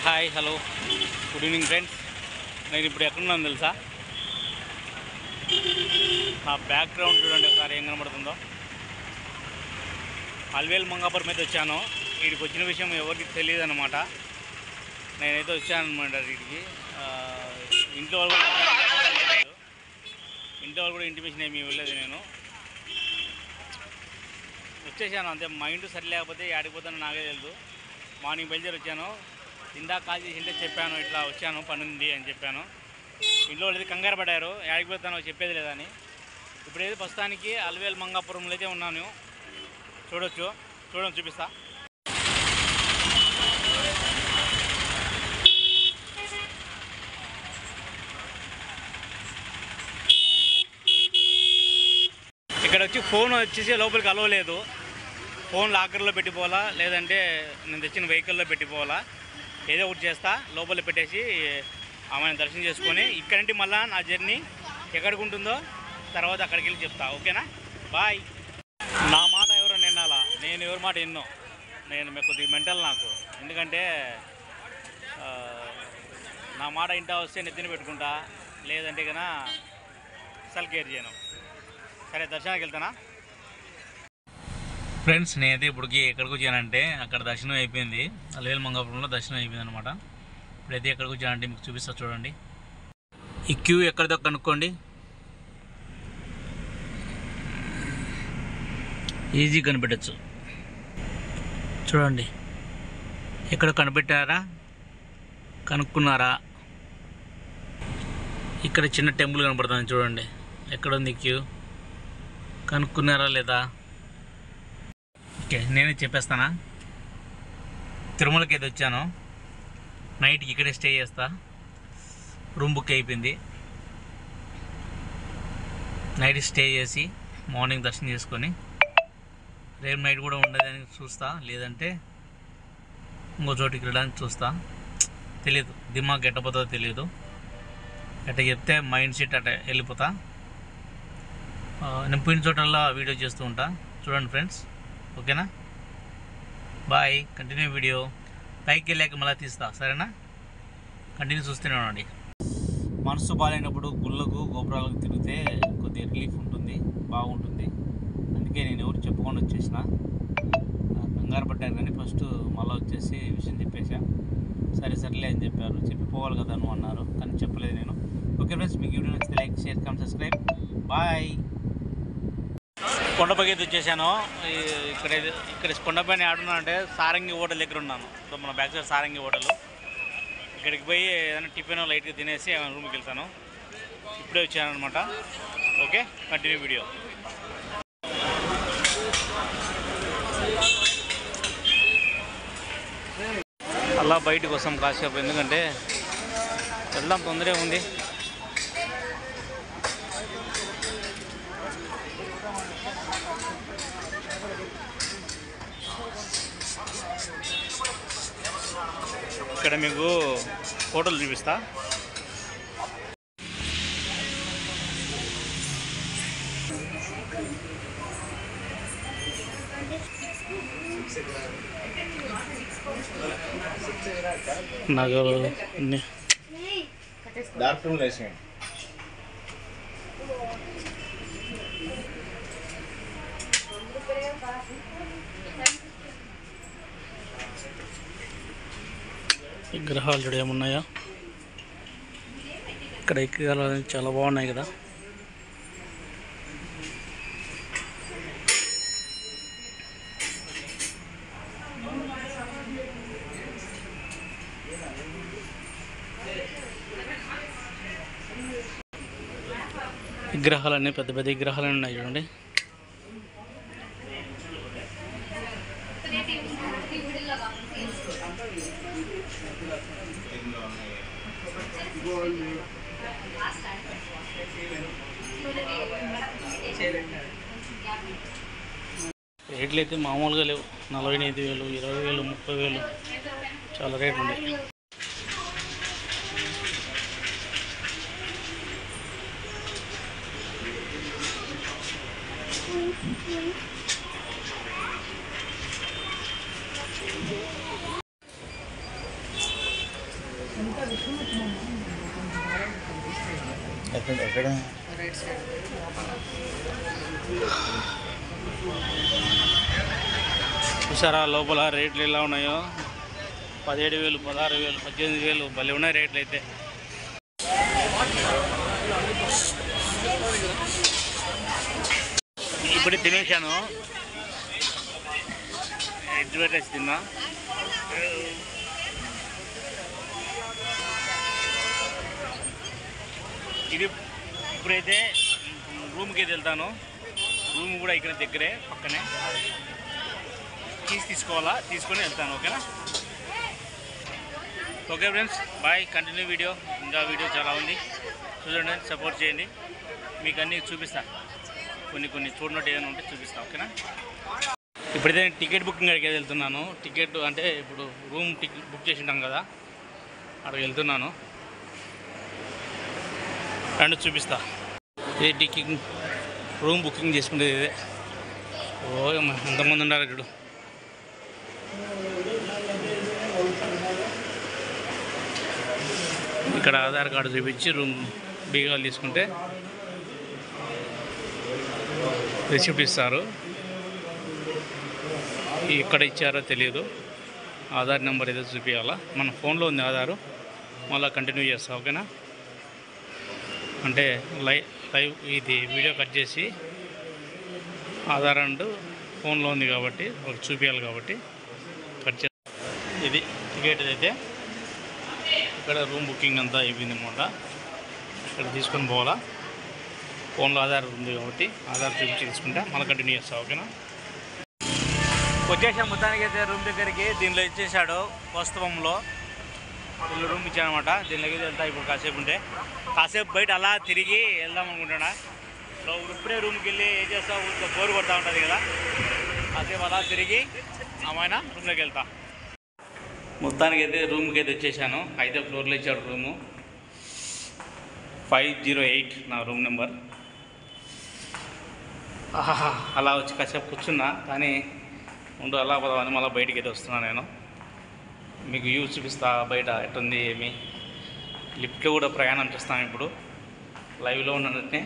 Hi hello good evening friends. నేను ఇప్పుడు ఎక్కడున్నాను తెలుసా? నా బ్యాక్గ్రౌండ్ చూడండి ఒకసారి ఏం కనబడుతుందో. అల్వేల్ మంగాపురం అయితే వచ్చాను. వీడికి వచ్చిన విషయం ఎవరికి తెలియదు అనమాట. నేనైతే వచ్చాను అనమాట వీడికి. ఇంట్లో వాళ్ళు కూడా ఇంటిమేషన్ ఏమి ఇవ్వలేదు. నేను వచ్చేసాను అంతే. మైండ్ సరి లేకపోతే ఆడిపోతానో నాకే తెలియదు. మార్నింగ్ బయలుదేరి వచ్చాను. ఇందాక కాల్ చేసింటే చెప్పాను ఇట్లా వచ్చాను పని ఉంది అని చెప్పాను. ఇంట్లో వాళ్ళు కంగారు పడ్డారు, ఆడిపోతానో చెప్పేది లేదని. ఇప్పుడైతే ప్రస్తుతానికి అల్వేల్ మంగాపురంలో అయితే ఉన్నాను. చూడండి చూపిస్తా. ఇక్కడ వచ్చి ఫోన్ వచ్చేసి లోపలికి అలవలేదు. ఫోన్ లాకర్లో పెట్టిపోవాలా, లేదంటే నేను తెచ్చిన వెహికల్లో పెట్టిపోవాలా, ఏదో ఒకటి చేస్తా. లోపల పెట్టేసి ఆమెను దర్శనం చేసుకొని ఇక్కడంటే మళ్ళీ నా జర్నీ ఎక్కడికి ఉంటుందో తర్వాత అక్కడికి వెళ్ళి చెప్తా. ఓకేనా? బాయ్. నా మాట ఎవరో నిన్నాలా, నేను ఎవరి మాట ఎన్నో. నేను కొద్దిగా మెంటల్ నాకు. ఎందుకంటే నా మాట ఇంటా వస్తే నెత్తిన పెట్టుకుంటా, లేదంటే కన్నా అసలు కేర్ చేయను. సరే, దర్శనానికి వెళ్తానా ఫ్రెండ్స్? నేనైతే ఇప్పటికి ఎక్కడికి వచ్చానంటే అక్కడ దర్శనం అయిపోయింది. అల్వేల్ మంగాపురంలో దర్శనం అయిపోయింది అనమాట. ఇప్పుడైతే ఎక్కడికి వచ్చానంటే మీకు చూపిస్తా చూడండి. ఈ క్యూ ఎక్కడిదో కనుక్కోండి, ఈజీ కనిపెట్టచ్చు. చూడండి, ఎక్కడ కనిపెట్టారా, కనుక్కున్నారా? ఇక్కడ చిన్న టెంపుల్ కనపడుతుంది చూడండి. ఎక్కడ ఉంది క్యూ, కనుక్కున్నారా లేదా? ఓకే, నేనే చెప్పేస్తానా. తిరుమలకి అయితే వచ్చాను. నైట్కి ఇక్కడే స్టే చేస్తా. రూమ్ బుక్ అయిపోయింది. నైట్ స్టే చేసి మార్నింగ్ దర్శనం చేసుకొని రేపు నైట్ కూడా ఉండదని చూస్తా, లేదంటే ఇంకో చోటికి వెళ్ళడానికి చూస్తా. తెలియదు, దిమాగ్ ఎట్టపోతుందో తెలియదు. ఎట్ట చెప్తే మైండ్ సెట్ అట్ట వెళ్ళిపోతా. నేను పోయిన చోటల్లా వీడియో చేస్తూ ఉంటా. చూడండి ఫ్రెండ్స్, ఓకేనా? బాయ్. Continue video. పైకి వెళ్ళాక మళ్ళీ తీస్తా, సరేనా? కంటిన్యూ చూస్తూనే ఉండండి. మనసు బాగాలేనప్పుడు గుళ్ళకు గోపురాలకు తిరిగితే కొద్దిగా రిలీఫ్ ఉంటుంది, బాగుంటుంది. అందుకే నేను ఎవరు చెప్పుకొని వచ్చేసిన. కంగారు పడ్డాను కానీ ఫస్ట్ మళ్ళీ వచ్చేసి విషయం చెప్పేసా. సరేలే అని చెప్పారు. చెప్పిపోవాలి కదా నువ్వు అన్నారు, కానీ చెప్పలేదు నేను. ఓకే ఫ్రెండ్స్, మీకు వీడియో నచ్చితే like, share, comment, subscribe. Bye. కొండపైకి అయితే వచ్చేసాను. ఇక్కడ కొండపైన ఆడున్నా అంటే సారంగి హోటల్ దగ్గర ఉన్నాను. మన బ్యాక్ సైడ్ సారంగి హోటల్. ఇక్కడికి పోయి ఏదైనా టిఫిన్ లైట్గా తినేసి రూమ్కి వెళ్తాను. ఇప్పుడే వచ్చాను అనమాట. Okay, continue video. అలా బయటకు వస్తాం కాసేపు, ఎందుకంటే వెళ్దాం, తొందరగా ఉంది. ఇక్కడ మీకు ఫోటోలు చూపిస్తా. నగలు విగ్రహాలు చూడ ఏమున్నాయో. ఇక్కడ విగ్రహాలు చాలా బాగున్నాయి కదా. విగ్రహాలన్నీ పెద్ద పెద్ద విగ్రహాలన్నీ ఉన్నాయి చూడండి. రేట్లు అయితే మామూలుగా లేవు. 45,000, 20,000, 30,000 చాలా రేట్లు ఉన్నాయి. ఎక్కడ చూసారా లోపల రేట్లు ఎలా ఉన్నాయో? 17,000, 16,000, 18,000 భలే ఉన్నాయి రేట్లు అయితే. ఇప్పుడు తినేసాను, ఎగ్ రైస్ తిన్నా. ఇది ఇప్పుడైతే రూమ్కి వెళ్తాను. రూమ్ కూడా ఇక్కడ దగ్గరే, పక్కనే. తీసుకోవాలా, తీసుకొని వెళ్తాను. ఓకేనా? Okay friends, bye. Continue video, ఇంకా వీడియో చాలా ఉంది, చూడండి, సపోర్ట్ చేయండి. మీకు అన్నీ చూపిస్తా, కొన్ని చూడనట్టు ఏమైనా ఉంటే చూపిస్తా. ఓకేనా? ఇప్పుడైతే నేను టికెట్ బుకింగ్ అడిగి వెళ్తున్నాను. టికెట్ అంటే ఇప్పుడు రూమ్ టికెట్ బుక్ చేసి ఉంటాం కదా, అక్కడికి వెళ్తున్నాను. రెండు చూపిస్తా. ఇది టికెట్ రూమ్ బుకింగ్ చేసుకునేది ఇదే. ఓ ఎంతమంది ఉన్నారు ఇప్పుడు. ఇక్కడ ఆధార్ కార్డు చూపించి రూమ్ బీగాలు తీసుకుంటే రిసిప్ట్ ఇస్తారు. ఎక్కడ ఇచ్చారో తెలియదు. ఆధార్ నెంబర్ ఏదో చూపించాలా. మన ఫోన్లో ఉంది ఆధారు, మళ్ళీ కంటిన్యూ చేస్తా. ఓకేనా? అంటే లైవ్ ఇది వీడియో కట్ చేసి ఆధార్ అండ్ ఫోన్లో ఉంది కాబట్టి ఒకటి చూపించాలి కాబట్టి కట్ చేస్తా. ఇది టికెట్ అయితే ఇక్కడ రూమ్ బుకింగ్ అంతా అయిపోయింది అన్నమాట. ఇక్కడ తీసుకొని పోవాలా. ఫోన్లో ఆధార్ ఉంది కాబట్టి ఆధార్ చూపించి తీసుకుంటా, మళ్ళీ కంటిన్యూ చేస్తా. ఓకేనా? వచ్చేసాం మొత్తానికి అయితే రూమ్ దగ్గరికి. దీనిలో ఇచ్చేసాడు వాస్తవంలో, వీళ్ళు రూమ్ ఇచ్చానమాట. దీనిలోకి వెళ్తా ఇప్పుడు. కాసేపు బయట అలా తిరిగి వెళ్దాం అనుకుంటున్నా. సో ఇప్పుడే రూమ్కి వెళ్ళి ఏం చేస్తావు, ఊరికే బోరు కొడతా ఉంటుంది కదా, కాసేపు అలా తిరిగి అమ్మాయిన రూమ్లోకి వెళ్తా. మొత్తానికి అయితే రూమ్కి అయితే వచ్చేసాను. 5వ ఫ్లోర్లో ఇచ్చాడు రూము. 508 నా రూమ్ నెంబర్. అలా వచ్చి కాసేపు కూర్చున్నా, కానీ ఉండు అలా పోదామని మళ్ళీ బయటికి అయితే వస్తున్నాను నేను. మీకు వ్యూ చూపిస్తా బయట ఎట్టుంది ఏమి. లిఫ్ట్లో కూడా ప్రయాణం చేస్తాను ఇప్పుడు, లైవ్లో ఉన్నట్టే.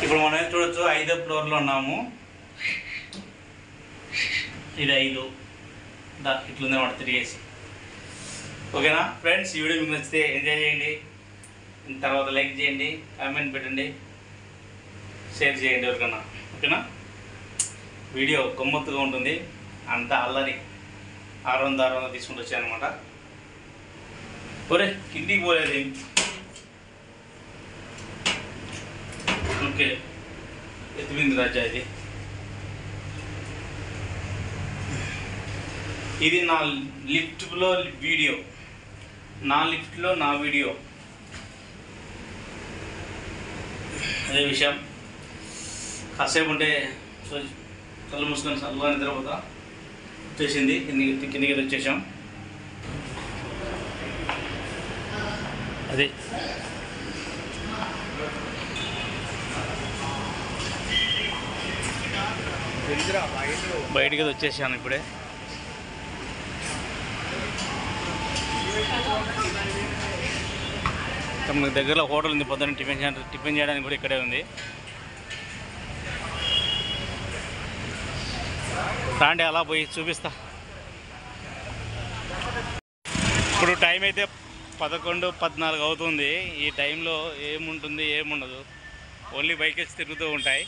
ఇప్పుడు మనం చూడొచ్చు 5వ ఫ్లోర్లో ఉన్నాము. ఇది 5 ఇట్లుంది అన్నమాట తిరిగేసి. ఓకేనా ఫ్రెండ్స్? ఈ వీడియో మీకు నచ్చితే ఎంజాయ్ చేయండి, తర్వాత లైక్ చేయండి, కామెంట్ పెట్టండి, షేర్ చేయండి ఎవరికన్నా. ఓకేనా? వీడియో గమ్మత్తుగా ఉంటుంది, అంతా అల్లరి 600 తీసుకుంటూ వచ్చాయన్నమాట. ఒరే కిందికి పోలేదు. ఓకే, ఎత్తిపోయింది రాజా. ఇది నా లిఫ్ట్లో వీడియో, నా వీడియో. అదే విషయం. కాసేపు ఉంటే కళ్ళు మూసుకొని చల్లగా నిద్రపోతా. వచ్చేసింది, కిందికి వచ్చేసాం. అది బయటికి వచ్చేసాను ఇప్పుడే. మనకు దగ్గరలో హోటల్ ఉంది, పొద్దున్న టిఫిన్ చేయడానికి కూడా ఇక్కడే ఉంది. రాండి అలా పోయి చూపిస్తా. ఇప్పుడు టైం అయితే 11:14 అవుతుంది. ఈ టైంలో ఏముంటుంది ఏముండదు, ఓన్లీ వెహికల్స్ తిరుగుతూ ఉంటాయి.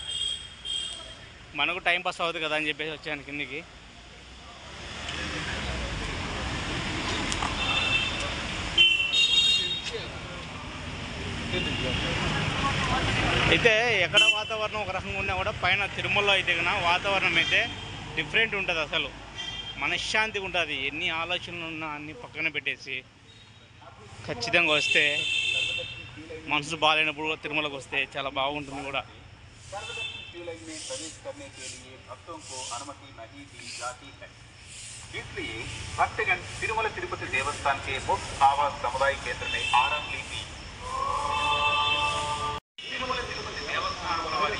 మనకు టైం పాస్ అవుతుంది కదా అని చెప్పేసి వచ్చాను కిందికి. అయితే ఎక్కడ వాతావరణం ఒక రకంగా ఉన్నా కూడా పైన తిరుమలలో అయితే కన్నా వాతావరణం అయితే డిఫరెంట్ ఉంటుంది. అసలు మనశ్శాంతిగా ఉంటుంది. ఎన్ని ఆలోచనలు ఉన్నా అన్నీ పక్కన పెట్టేసి ఖచ్చితంగా వస్తే, మనసు బాగాలేనప్పుడు కూడా తిరుమలకు వస్తే చాలా బాగుంటుంది కూడా. इसलिए भक्तगण तिरुमला तिरुपति देवस्थान के मुफ्त आवास समुदाय केंद्र में आराम लीजिए। తిరుమల తిరుపతి దేవస్థానం వారి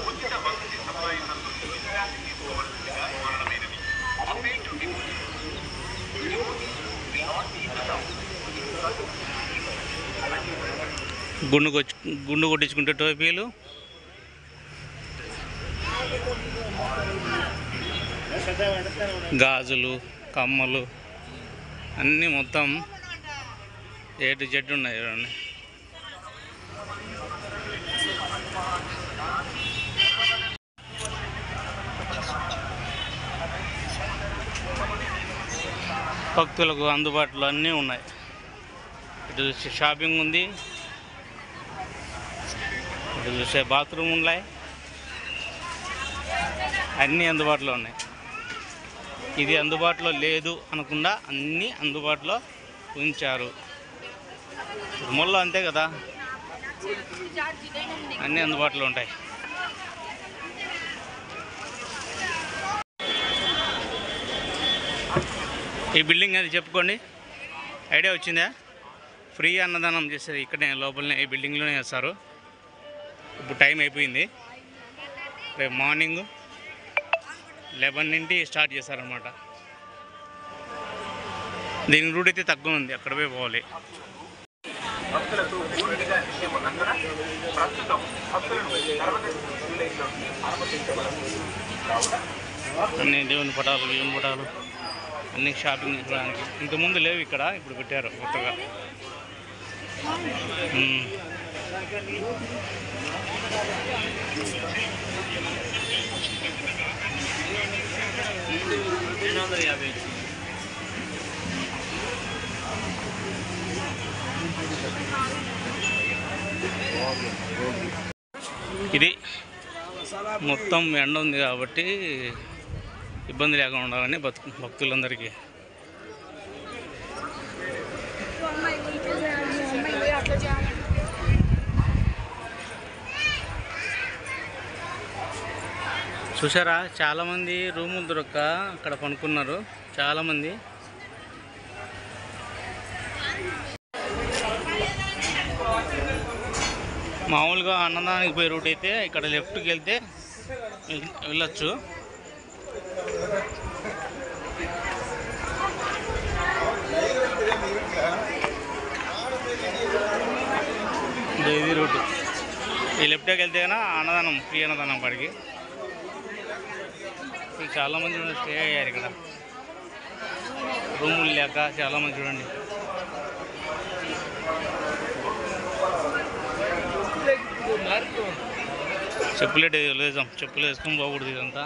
ఉచిత వసతి సదుపాయాలను విశ్రాంతి తీసుకోవాల్సిందిగా కోరడమైనది. Update to devotees. Devotees will not be allowed గుండు కొట్టించుకుంటే టోపీలు, గాజులు, కమ్మలు అన్నీ మొత్తం ఏ టు జెడ్ ఉన్నాయి చూడండి. భక్తులకు అందుబాటులో అన్నీ ఉన్నాయి. ఇటు చూస్తే షాపింగ్ ఉంది, ఇటు చూస్తే బాత్రూమ్ ఉన్నాయి, అన్నీ అందుబాటులో ఉన్నాయి. ఇది అందుబాటులో లేదు అనకుండా అన్నీ అందుబాటులో ఉంచారు. తిరుమలలో అంతే కదా, అన్నీ అందుబాటులో ఉంటాయి. ఈ బిల్డింగ్ అది చెప్పుకోండి, ఐడియా వచ్చిందా? ఫ్రీ అన్నదానం చేసేది ఇక్కడే లోపలనే, ఈ బిల్డింగ్లోనే చేస్తారు. ఇప్పుడు టైం అయిపోయింది, రేపు మార్నింగ్ 11 నుండి స్టార్ట్ చేస్తారనమాట. దీని రూట్ అయితే తక్కువ ఉంది, అక్కడ పోయి పోవాలి. అన్నీ దేవుని పటాలు, దేవుని పటాలు అన్నీ షాపింగ్ చేయడానికి. ఇంతకుముందు లేవు ఇక్కడ, ఇప్పుడు పెట్టారు కొత్తగా. ఇది మొత్తం ఎండ ఉంది కాబట్టి ఇబ్బంది లేకుండా ఉండాలని భక్తులందరికీ. చూసారా, చాలామంది రూములు దొరక్క అక్కడ పనుకున్నారు చాలామంది. మామూలుగా అన్నదానికి పోయే రూట్ అయితే ఇక్కడ లెఫ్ట్కి వెళ్తే వెళ్ళొచ్చు. ఇది రూట్, ఈ లెఫ్ట్కి వెళ్తే కన్నా అన్నదానం, ఫ్రీ అన్నదానం కాడికి. చాలామంది స్టే అయ్యారు ఇక్కడ, రూములు లేక చాలామంది. చూడండి, చెప్పులు లేదాం, చెప్పులు వేసుకొని పోకూడదు ఇదంతా.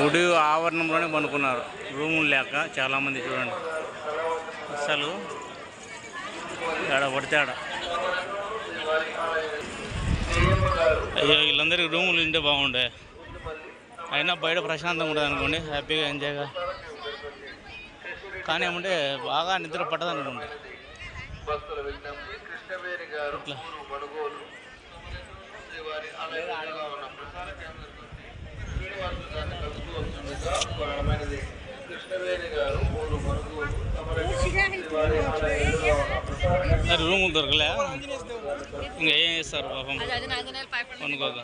గుడి ఆవరణంలోనే పనుకున్నారు రూములు లేక చాలామంది. చూడండి, అసలు ఆడ పడితే ఆడ. అయ్యో, వీళ్ళందరికీ రూములు ఉంటే బాగుండే, అయినా బయట ప్రశాంతంగా ఉంటుంది అనుకోండి, హ్యాపీగా ఎంజాయ్గా. కానీ ఏమంటే బాగా నిద్ర పట్టదు అనుకోండి. ఇట్లా రూములు దొరకలే, ఇంకా ఏం చేస్తారు పాపం అనుకోక.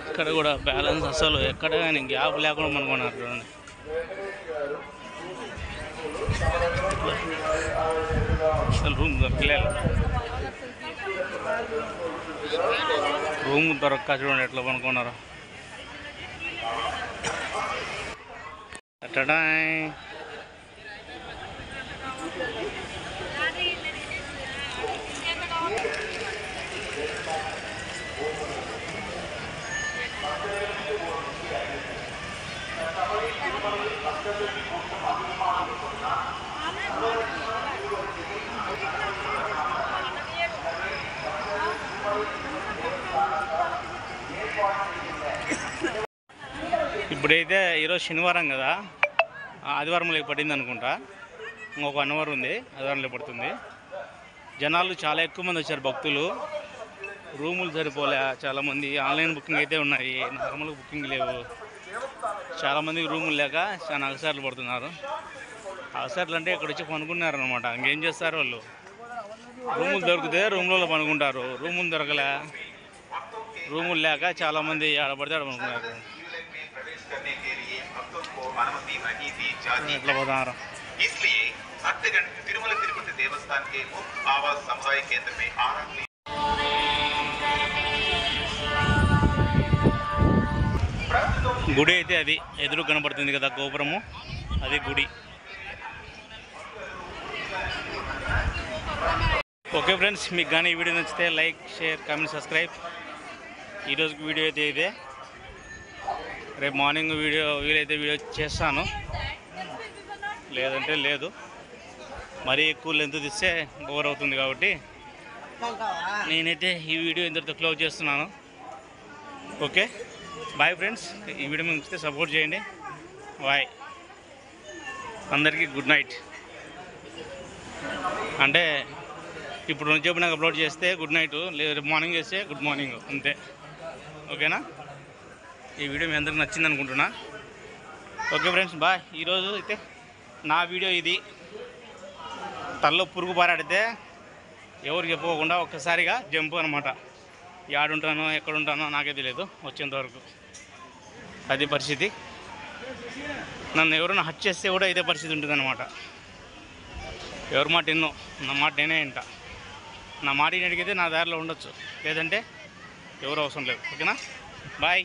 ఇక్కడ కూడా బ్యాలెన్స్ అసలు ఎక్కడ కానీ గ్యాప్ లేకుండా అనుకున్నారు. చూడండి, అసలు రూమ్ దొరకలేదు. రూమ్ దొరక్క చూడండి ఎట్లా పనుకున్నారు. ఇప్పుడైతే ఈరోజు శనివారం కదా, ఆదివారంలోకి పడింది అనుకుంటా. ఇంకొక 1 అవర్ ఉంది, ఆదివారంలో పడుతుంది. జనాలు చాలా ఎక్కువ మంది వచ్చారు, భక్తులు. రూములు సరిపోలే, చాలామంది ఆన్లైన్ బుకింగ్ అయితే ఉన్నాయి, నార్మల్ బుకింగ్ లేవు. చాలామందికి రూములు లేక చాలా అగసార్లు పడుతున్నారు. అగసార్లు అంటే ఇక్కడ వచ్చి పనుకున్నారు అనమాట. ఇంకేం చేస్తారు వాళ్ళు, రూములు దొరికితే రూమ్లలో పనుకుంటారు. రూములు దొరకలే, రూములు లేక చాలామంది ఆడపడితే ఆడ పనుకున్నారు. ఎట్లా పోతున్నారు. గుడి అయితే అది ఎదురు కనబడుతుంది కదా, గోపురము, అది గుడి. ఓకే ఫ్రెండ్స్, మీకు కానీ ఈ వీడియో నచ్చితే లైక్, షేర్, కామెంట్, సబ్స్క్రైబ్. ఈరోజుకి వీడియో అయితే ఇదే. రేపు మార్నింగ్ వీలైతే వీడియో చేస్తాను, లేదంటే లేదు. మరీ ఎక్కువ లెంత్ తీస్తే బోర్ అవుతుంది కాబట్టి నేనైతే ఈ వీడియో ఇంతటితో క్లోజ్ చేస్తున్నాను. Okay, bye friends. ఈ వీడియో మీకు నచ్చితే సపోర్ట్ చేయండి. బాయ్, అందరికీ గుడ్ నైట్. అంటే ఇప్పుడు నుంచి చెప్పినాక అప్లోడ్ చేస్తే గుడ్ నైట్, లేదు మార్నింగ్ చేస్తే గుడ్ మార్నింగ్, అంతే. ఓకేనా? ఈ వీడియో మీ అందరికి నచ్చింది అనుకుంటున్నా. Okay friends, bye. ఈరోజు అయితే నా వీడియో ఇది. తల్లో పురుగు పారాడితే ఎవరు చెప్పుకోకుండా ఒక్కసారిగా జంపు అనమాట. యాడుంటానో ఎక్కడుంటానో నాకే తెలియదు వచ్చేంతవరకు. అది పరిస్థితి. నన్ను ఎవరైనా హత్య చేస్తే కూడా ఇదే పరిస్థితి ఉంటుంది అనమాట. ఎవరి మాట ఎన్నో, నా మాట నేనే వింటా. నా మాట అడిగితే నా దారిలో ఉండొచ్చు, లేదంటే ఎవరు అవసరం లేదు. ఓకేనా? బాయ్.